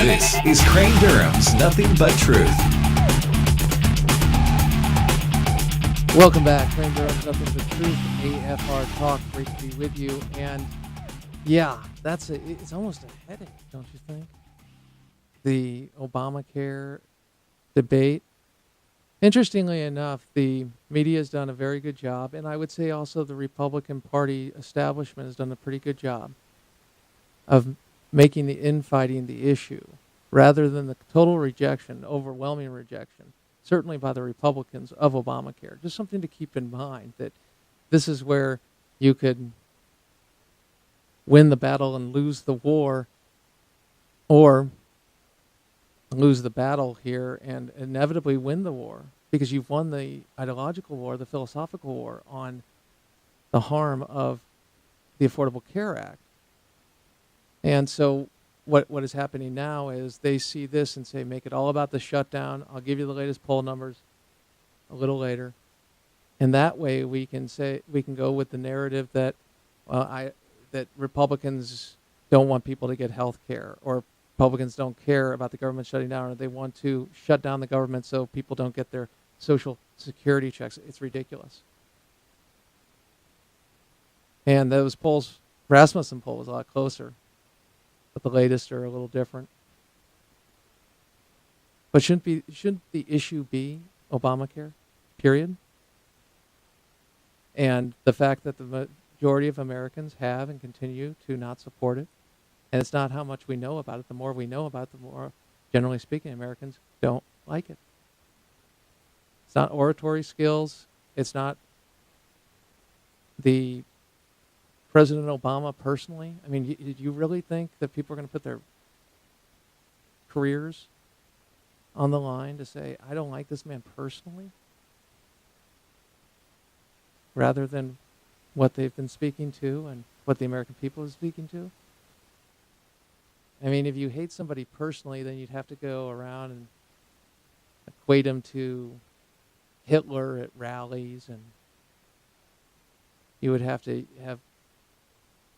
This is Crane Durham's Nothing But Truth. Welcome back, Crane Durham's Nothing But Truth, AFR Talk. Great to be with you. And yeah, it's almost a headache, don't you think? The Obamacare debate. Interestingly enough, the media has done a very good job, and I would say also the Republican Party establishment has done a pretty good job of making the infighting the issue, rather than the total rejection, overwhelming rejection, certainly by the Republicans, of Obamacare. Just something to keep in mind, that this is where you could win the battle and lose the war, or lose the battle here and inevitably win the war, because you've won the ideological war, the philosophical war on the harm of the Affordable Care Act. And so what is happening now is they see this and say, make it all about the shutdown. I'll give you the latest poll numbers a little later. And that way we can go with the narrative that that Republicans don't want people to get health care, or Republicans don't care about the government shutting down, or they want to shut down the government so people don't get their Social Security checks. It's ridiculous. And those polls, Rasmussen poll was a lot closer, but the latest are a little different. But shouldn't the issue be Obamacare, period? And the fact that the majority of Americans have and continue to not support it. And it's not how much we know about it. The more we know about it, the more, generally speaking, Americans don't like it. It's not oratory skills. It's not the President Obama personally. I mean, did you really think that people are going to put their careers on the line to say, I don't like this man personally, rather than what they've been speaking to and what the American people is speaking to? I mean, if you hate somebody personally, then you'd have to go around and equate him to Hitler at rallies, and you would have to have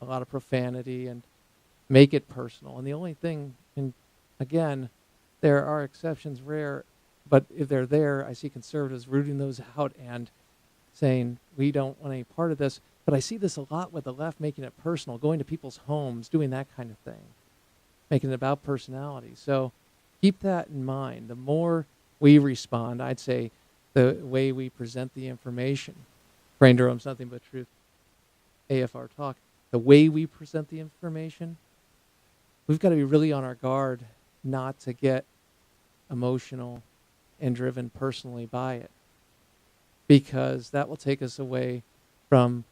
a lot of profanity and make it personal. And the only thing, and again, there are exceptions, rare, but if they're there, I see conservatives rooting those out and saying, we don't want any part of this. But I see this a lot with the left, making it personal, going to people's homes, doing that kind of thing, making it about personality. So keep that in mind. The more we respond, I'd say the way we present the information, Crane Durham's Nothing But Truth, AFR Talk, the way we present the information, we've got to be really on our guard not to get emotional and driven personally by it, because that will take us away from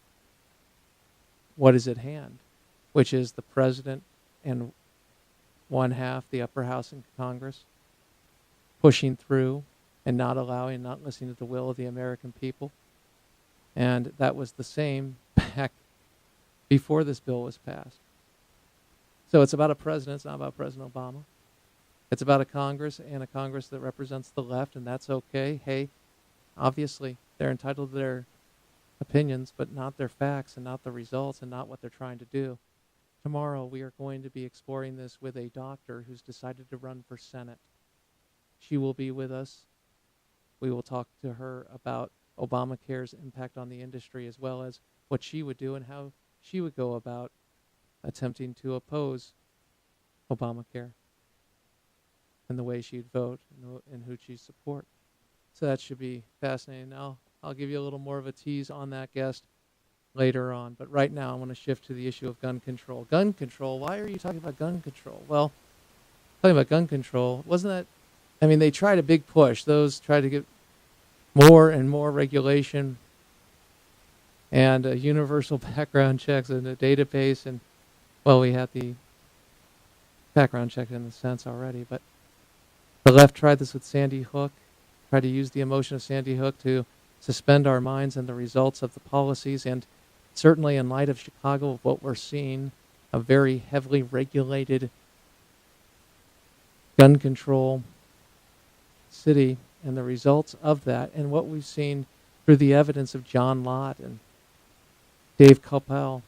what is at hand, which is the president and one half, the upper house in Congress, pushing through and not listening to the will of the American people. And that was the same back before this bill was passed. So it's about a president. It's not about President Obama. It's about a Congress, and a Congress that represents the left, and that's okay. Hey, obviously, they're entitled to their opinions, but not their facts and not the results and not what they're trying to do. Tomorrow, we are going to be exploring this with a doctor who's decided to run for Senate. She will be with us. We will talk to her about Obamacare's impact on the industry, as well as what she would do and how she would go about attempting to oppose Obamacare, and the way she'd vote and who she'd support. So that should be fascinating. I'll give you a little more of a tease on that guest later on. But right now I want to shift to the issue of gun control. Gun control, why are you talking about gun control? Well, talking about gun control, they tried a big push. Those tried to get more and more regulation and universal background checks and a database. And, well, we had the background check in a sense already. But the left tried this with Sandy Hook, tried to use the emotion of Sandy Hook to suspend our minds and the results of the policies. And certainly in light of Chicago, of what we're seeing, a very heavily regulated gun control city, and the results of that, and what we've seen through the evidence of John Lott and Dave Coppell,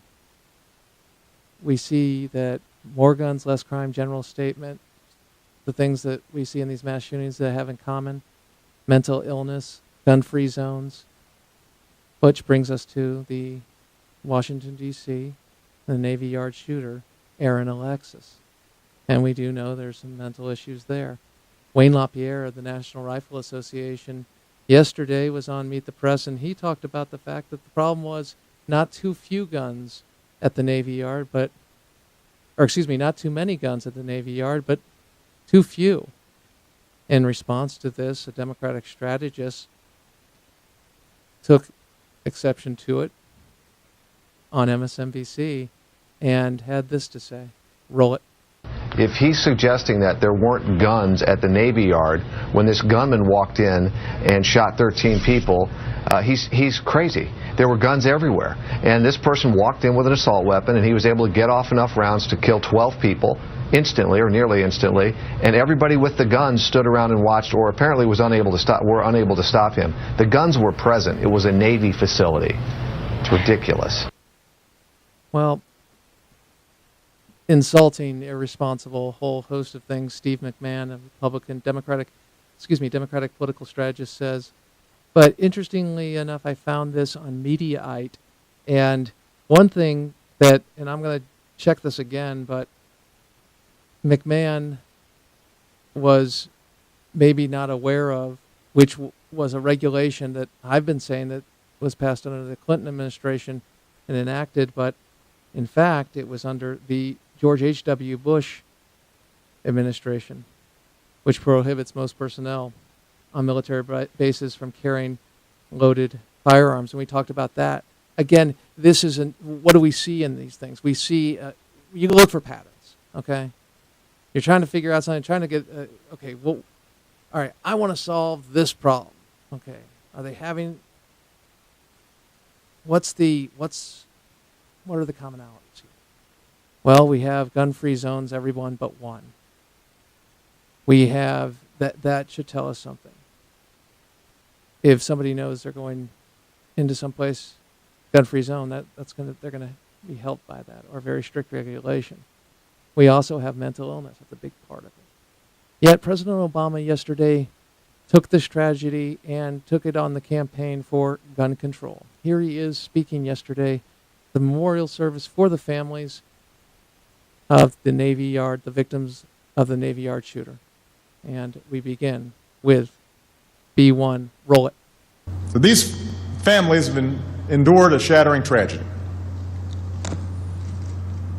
we see that more guns, less crime, general statement, the things that we see in these mass shootings that have in common, mental illness, gun-free zones, which brings us to the Washington, D.C., the Navy Yard shooter, Aaron Alexis. And we do know there's some mental issues there. Wayne LaPierre of the National Rifle Association yesterday was on Meet the Press, and he talked about the fact that the problem was not too few guns at the Navy Yard, not too many guns at the Navy Yard, but too few. In response to this, a Democratic strategist took exception to it on MSNBC and had this to say. Roll it. If he's suggesting that there weren't guns at the Navy Yard when this gunman walked in and shot 13 people, he's crazy. There were guns everywhere. And this person walked in with an assault weapon, and he was able to get off enough rounds to kill 12 people instantly, or nearly instantly, and everybody with the guns stood around and watched, or apparently were unable to stop him. The guns were present. It was a Navy facility. It's ridiculous. Well, insulting, irresponsible, whole host of things. Steve McMahon, a Democratic political strategist, says. But interestingly enough, I found this on Mediaite, and one thing that, and I'm going to check this again, but McMahon was maybe not aware of, which was a regulation that I've been saying that was passed under the Clinton administration and enacted, but in fact, it was under the George H.W. Bush administration, which prohibits most personnel on military bases from carrying loaded firearms. And we talked about that. Again, this isn't, what do we see in these things? We see, you look for patterns, okay? You're trying to figure out something, trying to get, okay, well, all right, I want to solve this problem. Okay, are they having, what are the commonalities here? Well, we have gun-free zones, everyone but one. We have, that should tell us something. If somebody knows they're going into someplace, gun-free zone, they're going to be helped by that, or very strict regulation. We also have mental illness. That's a big part of it. Yet President Obama yesterday took this tragedy and took it on the campaign for gun control. Here he is speaking yesterday, the memorial service for the families of the Navy Yard, the victims of the Navy Yard shooter. And we begin with B1. Roll it. So these families have endured a shattering tragedy.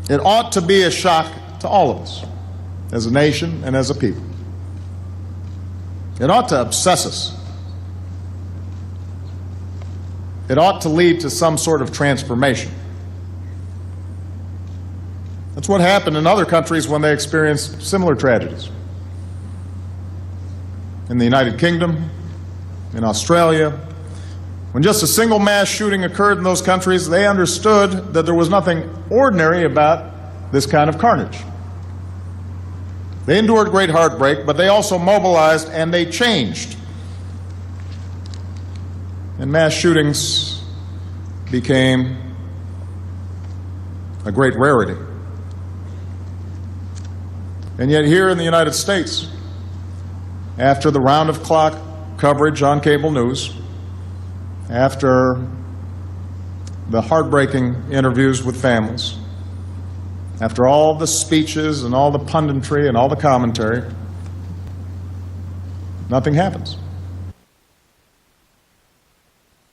It ought to be a shock to all of us, as a nation and as a people. It ought to obsess us. It ought to lead to some sort of transformation. That's what happened in other countries when they experienced similar tragedies. In the United Kingdom, in Australia, when just a single mass shooting occurred in those countries, they understood that there was nothing ordinary about this kind of carnage. They endured great heartbreak, but they also mobilized and they changed. And mass shootings became a great rarity. And yet here in the United States, after the round-of-clock coverage on cable news, after the heartbreaking interviews with families, after all the speeches and all the punditry and all the commentary, nothing happens.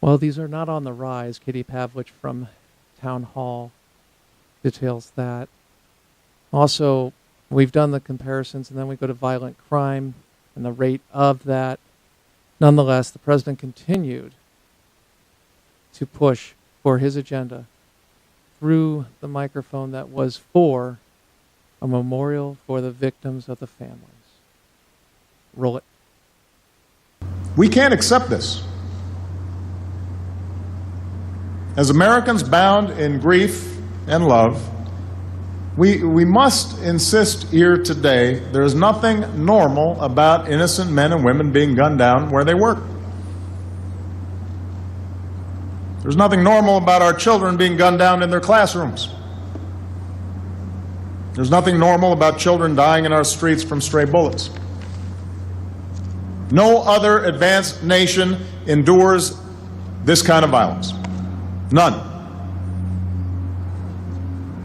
Well, these are not on the rise. Katie Pavlich from Town Hall details that. Also, we've done the comparisons, and then we go to violent crime and the rate of that. Nonetheless, the president continued to push for his agenda through the microphone that was for a memorial for the victims of the families. Roll it. We can't accept this. As Americans bound in grief and love, we must insist here today there is nothing normal about innocent men and women being gunned down where they work. There's nothing normal about our children being gunned down in their classrooms. There's nothing normal about children dying in our streets from stray bullets. No other advanced nation endures this kind of violence. None.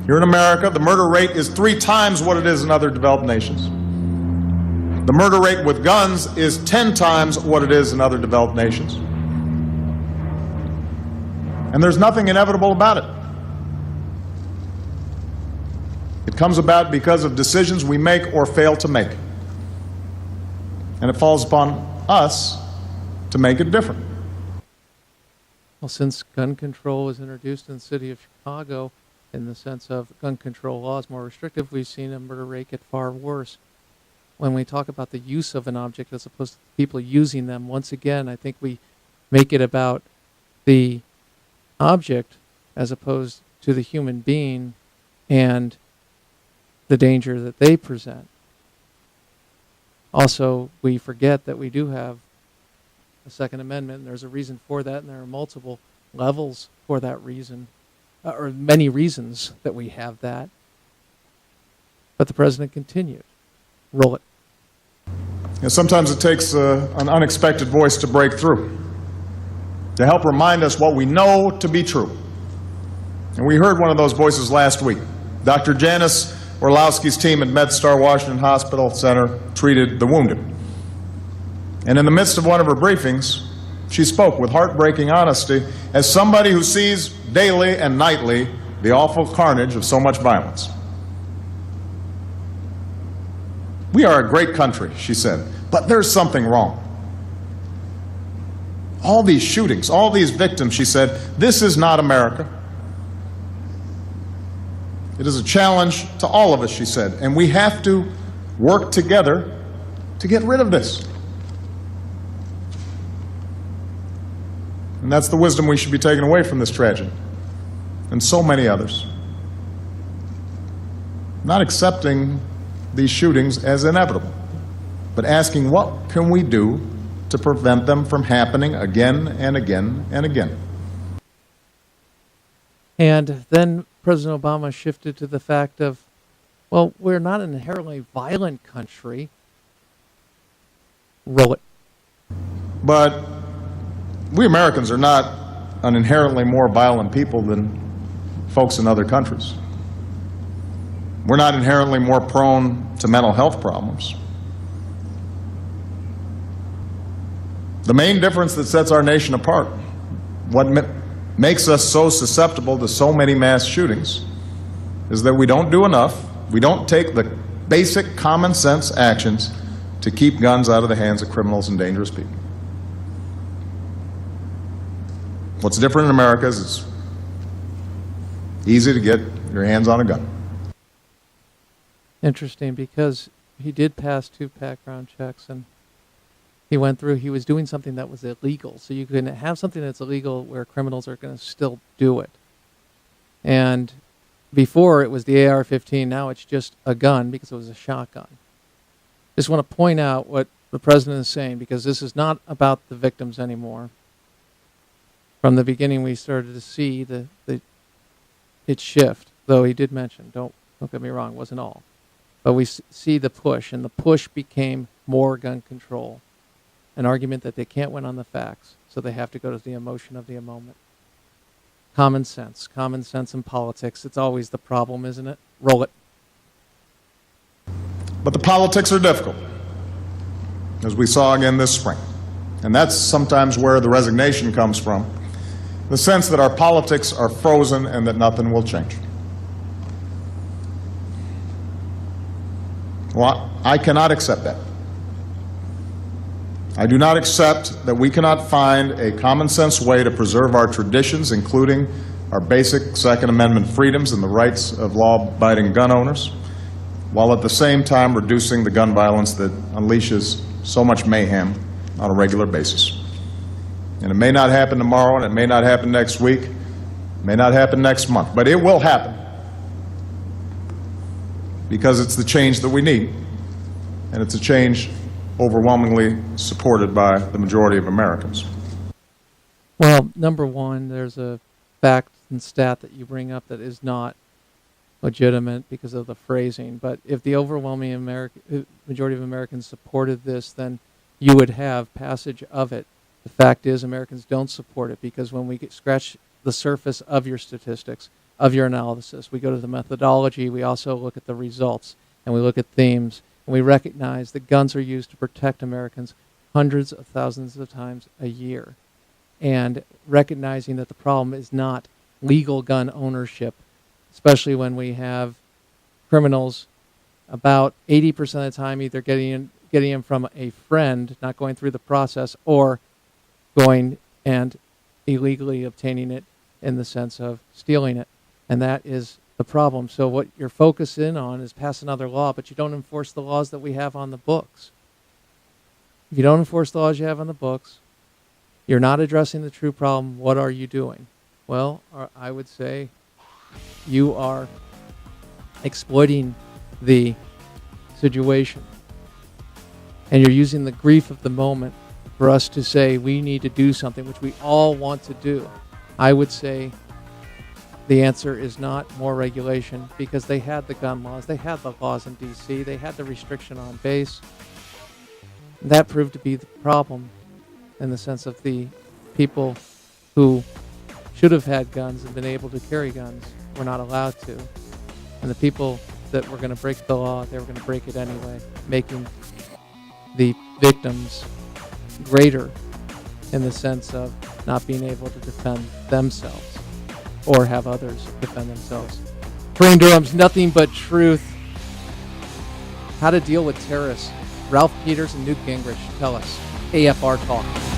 Here in America, the murder rate is 3 times what it is in other developed nations. The murder rate with guns is 10 times what it is in other developed nations. And there's nothing inevitable about it. It comes about because of decisions we make or fail to make. And it falls upon us to make it different. Well, since gun control was introduced in the city of Chicago, in the sense of gun control laws more restrictive, we've seen a murder rate get far worse. When we talk about the use of an object as opposed to people using them, once again, I think we make it about the object as opposed to the human being and the danger that they present. Also, we forget that we do have a Second Amendment, and there's a reason for that, and there are multiple levels for that reason, or many reasons that we have that. But the president continued. Roll it. And sometimes it takes an unexpected voice to break through, to help remind us what we know to be true. And we heard one of those voices last week. Dr. Janice Orlowski's team at MedStar Washington Hospital Center treated the wounded. And in the midst of one of her briefings, she spoke with heartbreaking honesty as somebody who sees daily and nightly the awful carnage of so much violence. We are a great country, she said, but there's something wrong. All these shootings, all these victims, she said, this is not America. It is a challenge to all of us, she said, and we have to work together to get rid of this. And that's the wisdom we should be taking away from this tragedy, and so many others. Not accepting these shootings as inevitable, but asking what can we do to prevent them from happening again and again and again. And then President Obama shifted to the fact of, well, we're not an inherently violent country. Roll it. But we Americans are not an inherently more violent people than folks in other countries. We're not inherently more prone to mental health problems. The main difference that sets our nation apart, what makes us so susceptible to so many mass shootings, is that we don't do enough, we don't take the basic common sense actions to keep guns out of the hands of criminals and dangerous people. What's different in America is it's easy to get your hands on a gun. Interesting, because he did pass 2 background checks, and he went through, he was doing something that was illegal. So you can have something that's illegal where criminals are going to still do it. And before it was the AR-15, now it's just a gun because it was a shotgun. Just want to point out what the president is saying, because this is not about the victims anymore. From the beginning, we started to see it shift, though he did mention, don't get me wrong, it wasn't all. But we see the push, and the push became more gun control. An argument that they can't win on the facts, so they have to go to the emotion of the moment. Common sense in politics, it's always the problem, isn't it? Roll it. But the politics are difficult, as we saw again this spring. And that's sometimes where the resignation comes from, the sense that our politics are frozen and that nothing will change. Well, I cannot accept that. I do not accept that we cannot find a common sense way to preserve our traditions, including our basic Second Amendment freedoms and the rights of law-abiding gun owners, while at the same time reducing the gun violence that unleashes so much mayhem on a regular basis. And it may not happen tomorrow, and it may not happen next week, it may not happen next month, but it will happen, because it's the change that we need, and it's a change overwhelmingly supported by the majority of Americans. Well, number one, there's a fact and stat that you bring up that is not legitimate because of the phrasing. But if the overwhelming majority of Americans supported this, then you would have passage of it. The fact is, Americans don't support it because when we scratch the surface of your statistics, of your analysis, we go to the methodology, we also look at the results, and we look at themes, and we recognize that guns are used to protect Americans hundreds of thousands of times a year. And recognizing that the problem is not legal gun ownership, especially when we have criminals about 80% of the time either getting them from a friend, not going through the process, or going and illegally obtaining it in the sense of stealing it. And that is the problem. So what you're focusing on is pass another law, but you don't enforce the laws that we have on the books. If you don't enforce the laws you have on the books, you're not addressing the true problem. What are you doing? Well, I would say you are exploiting the situation. And you're using the grief of the moment for us to say we need to do something, which we all want to do. I would say the answer is not more regulation, because they had the gun laws. They had the laws in D.C. They had the restriction on base. That proved to be the problem in the sense of the people who should have had guns and been able to carry guns were not allowed to. And the people that were going to break the law, they were going to break it anyway, making the victims greater in the sense of not being able to defend themselves or have others defend themselves. Crane Durham's Nothing But Truth. How to deal with terrorists. Ralph Peters and Newt Gingrich tell us. AFR Talk.